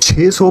600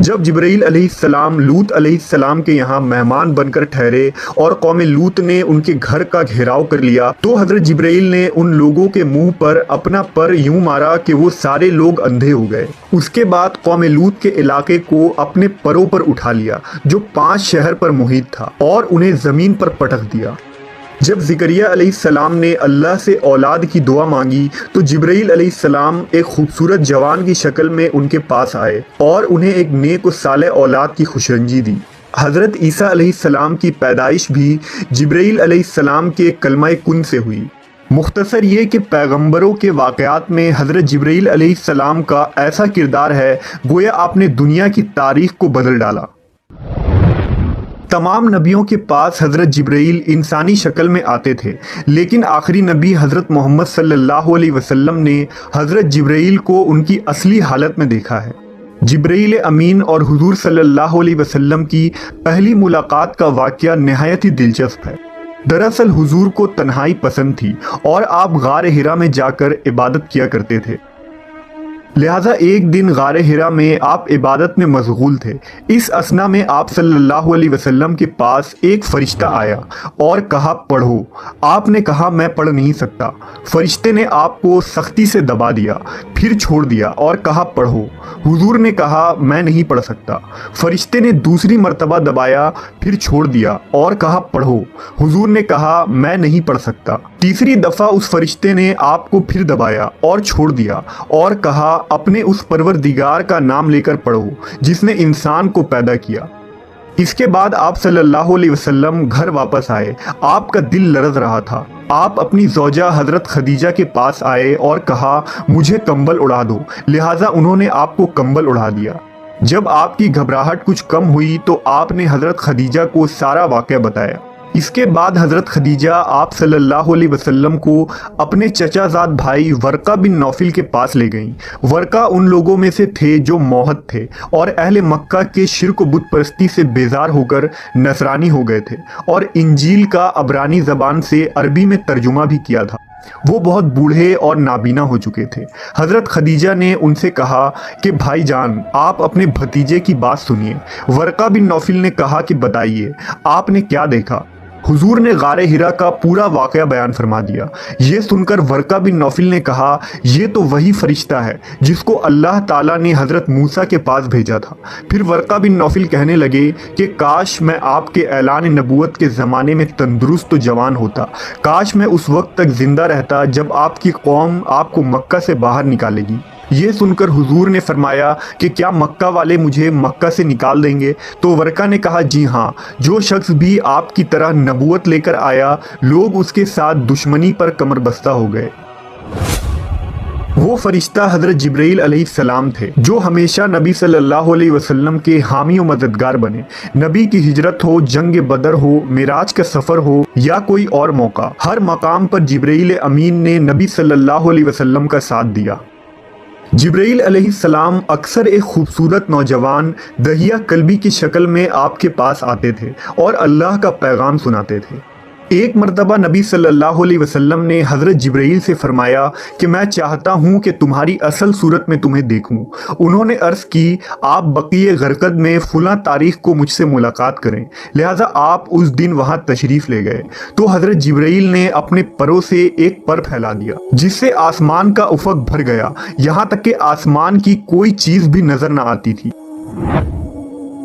جب جبرائیل علیہ السلام لوط علیہ السلام کے یہاں مہمان بن کر ٹھہرے اور قوم لوط نے ان کے گھر کا گھیراؤ کر لیا تو حضرت جبرائیل نے ان لوگوں کے منہ پر اپنا پر یوں مارا کہ وہ سارے لوگ اندھے ہو گئے۔ اس کے بعد قوم لوط کے علاقے کو اپنے پروں پر اٹھا لیا جو 5 شہر پر محیط تھا اور انہیں زمین پر پٹک دیا۔ جب زکریا علیہ السلام نے اللہ سے اولاد کی دعا مانگی تو جبرائیل علیہ السلام ایک خوبصورت جوان کی شکل میں ان کے پاس آئے اور انہیں ایک نیک و صالح اولاد کی خوشرنجی دی۔ حضرت عیسیٰ علیہ السلام کی پیدائش بھی جبرائیل علیہ السلام کے کلمہ کن سے ہوئی۔ مختصر یہ کہ پیغمبروں کے واقعات میں حضرت جبرائیل علیہ السلام کا ایسا کردار ہے گویا آپ نے دنیا کی تاریخ کو بدل ڈالا۔ تمام نبیوں کے پاس حضرت جبرائیل انسانی شکل میں آتے تھے، لیکن آخری نبی حضرت محمد صلی اللہ علیہ وسلم نے حضرت جبرائیل کو ان کی اصلی حالت میں دیکھا ہے۔ جبرائیل امین اور حضور صلی اللہ علیہ وسلم کی پہلی ملاقات کا واقعہ نہایت ہی دلچسپ ہے۔ دراصل حضور کو تنہائی پسند تھی اور آپ غار حرا میں جا کر عبادت کیا کرتے تھے، لہٰذا ایک دن غار حرا میں آپ عبادت میں مشغول تھے۔ اس اثنا میں آپ صلی اللہ علیہ وسلم کے پاس ایک فرشتہ آیا اور کہا پڑھو۔ آپ نے کہا میں پڑھ نہیں سکتا۔ فرشتے نے آپ کو سختی سے دبا دیا، پھر چھوڑ دیا اور کہا پڑھو۔ حضور نے کہا میں نہیں پڑھ سکتا۔ فرشتے نے دوسری مرتبہ دبایا، پھر چھوڑ دیا اور کہا پڑھو۔ حضور نے کہا میں نہیں پڑھ سکتا۔ تیسری دفعہ اس فرشتے نے آپ کو پھر دبایا اور چھوڑ دیا اور کہا اپنے اس پروردگار کا نام لے کر پڑھو جس نے انسان کو پیدا کیا۔ اس کے بعد آپ صلی اللہ علیہ وسلم گھر واپس آئے۔ آپ کا دل لرز رہا تھا۔ آپ اپنی زوجہ حضرت خدیجہ کے پاس آئے اور کہا مجھے کمبل اڑا دو، لہٰذا انہوں نے آپ کو کمبل اڑا دیا۔ جب آپ کی گھبراہٹ کچھ کم ہوئی تو آپ نے حضرت خدیجہ کو سارا واقعہ بتایا۔ اس کے بعد حضرت خدیجہ آپ صلی اللہ علیہ وسلم کو اپنے چچا زاد بھائی ورقہ بن نوفل کے پاس لے گئیں۔ ورقہ ان لوگوں میں سے تھے جو موحد تھے اور اہل مکہ کے شرک و بت پرستی سے بیزار ہو کر نصرانی ہو گئے تھے اور انجیل کا عبرانی زبان سے عربی میں ترجمہ بھی کیا تھا۔ وہ بہت بوڑھے اور نابینا ہو چکے تھے۔ حضرت خدیجہ نے ان سے کہا کہ بھائی جان آپ اپنے بھتیجے کی بات سنیے۔ ورقہ بن نوفل نے کہا کہ بتائیے آپ نے کیا دیکھا؟ حضور نے غار حرا کا پورا واقعہ بیان فرما دیا۔ یہ سن کر ورقہ بن نوفل نے کہا یہ تو وہی فرشتہ ہے جس کو اللہ تعالیٰ نے حضرت موسیٰ کے پاس بھیجا تھا۔ پھر ورقہ بن نوفل کہنے لگے کہ کاش میں آپ کے اعلان نبوت کے زمانے میں تندرست و جوان ہوتا، کاش میں اس وقت تک زندہ رہتا جب آپ کی قوم آپ کو مکہ سے باہر نکالے گی۔ یہ سن کر حضور نے فرمایا کہ کیا مکہ والے مجھے مکہ سے نکال دیں گے؟ تو ورقہ نے کہا جی ہاں، جو شخص بھی آپ کی طرح نبوت لے کر آیا لوگ اس کے ساتھ دشمنی پر کمر بستہ ہو گئے۔ وہ فرشتہ حضرت جبرائیل علیہ السلام تھے جو ہمیشہ نبی صلی اللہ علیہ وسلم کے حامی و مددگار بنے۔ نبی کی ہجرت ہو، جنگ بدر ہو، معراج کا سفر ہو یا کوئی اور موقع، ہر مقام پر جبرائیل امین نے نبی صلی اللہ علیہ وسلم کا ساتھ دیا۔ جبرائیل علیہ السلام اکثر ایک خوبصورت نوجوان دہیہ قلبی کی شکل میں آپ کے پاس آتے تھے اور اللہ کا پیغام سناتے تھے۔ ایک مرتبہ نبی صلی اللہ علیہ وسلم نے حضرت جبرائیل سے فرمایا کہ میں چاہتا ہوں کہ تمہاری اصل صورت میں تمہیں دیکھوں۔ انہوں نے عرض کی آپ بقیع غرقد میں فلاں تاریخ کو مجھ سے ملاقات کریں، لہٰذا آپ اس دن وہاں تشریف لے گئے تو حضرت جبرائیل نے اپنے پروں سے ایک پر پھیلا دیا جس سے آسمان کا افق بھر گیا، یہاں تک کہ آسمان کی کوئی چیز بھی نظر نہ آتی تھی۔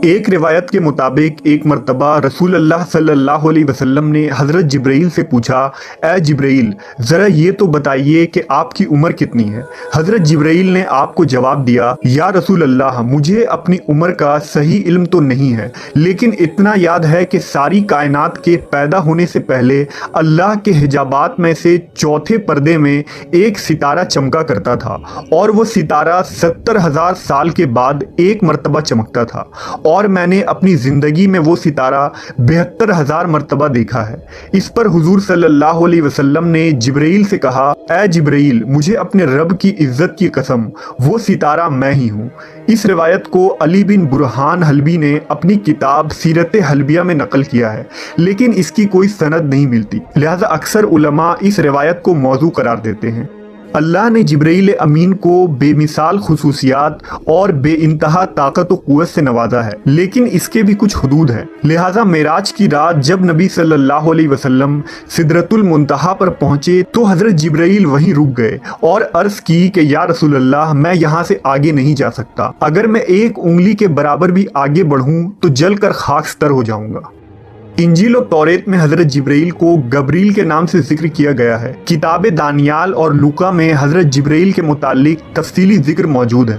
ایک روایت کے مطابق ایک مرتبہ رسول اللہ صلی اللہ علیہ وسلم نے حضرت جبرائیل سے پوچھا اے جبرائیل ذرا یہ تو بتائیے کہ آپ کی عمر کتنی ہے؟ حضرت جبرائیل نے آپ کو جواب دیا یا رسول اللہ مجھے اپنی عمر کا صحیح علم تو نہیں ہے، لیکن اتنا یاد ہے کہ ساری کائنات کے پیدا ہونے سے پہلے اللہ کے حجابات میں سے چوتھے پردے میں ایک ستارہ چمکا کرتا تھا اور وہ ستارہ 70,000 سال کے بعد ایک مرتبہ چمکتا تھا، اور میں نے اپنی زندگی میں وہ ستارہ 72,000 مرتبہ دیکھا ہے۔ اس پر حضور صلی اللہ علیہ وسلم نے جبرائیل سے کہا اے جبرائیل مجھے اپنے رب کی عزت کی قسم وہ ستارہ میں ہی ہوں۔ اس روایت کو علی بن برہان حلبی نے اپنی کتاب سیرت حلبیہ میں نقل کیا ہے، لیکن اس کی کوئی سند نہیں ملتی، لہذا اکثر علماء اس روایت کو موضوع قرار دیتے ہیں۔ اللہ نے جبرائیل امین کو بے مثال خصوصیات اور بے انتہا طاقت و قوت سے نوازا ہے، لیکن اس کے بھی کچھ حدود ہیں۔ لہٰذا معراج کی رات جب نبی صلی اللہ علیہ وسلم سدرۃ المنتہا پر پہنچے تو حضرت جبرائیل وہیں رک گئے اور عرض کی کہ یا رسول اللہ، میں یہاں سے آگے نہیں جا سکتا، اگر میں ایک انگلی کے برابر بھی آگے بڑھوں تو جل کر خاکستر ہو جاؤں گا۔ انجیل و توریت میں حضرت جبرائیل کو گبریل کے نام سے ذکر کیا گیا ہے۔ کتاب دانیال اور لوکا میں حضرت جبرائیل کے متعلق تفصیلی ذکر موجود ہے۔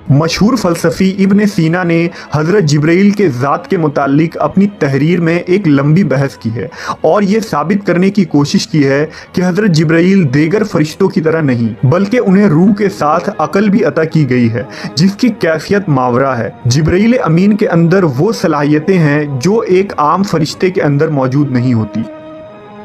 مشہور فلسفی ابن سینا نے حضرت جبرائیل کے ذات کے متعلق اپنی تحریر میں ایک لمبی بحث کی ہے اور یہ ثابت کرنے کی کوشش کی ہے کہ حضرت جبرائیل دیگر فرشتوں کی طرح نہیں، بلکہ انہیں روح کے ساتھ عقل بھی عطا کی گئی ہے جس کی کیفیت ماورا ہے۔ جبرائیل امین کے اندر وہ صلاحیتیں ہیں جو ایک عام فرشتے کے اندر موجود نہیں ہوتی۔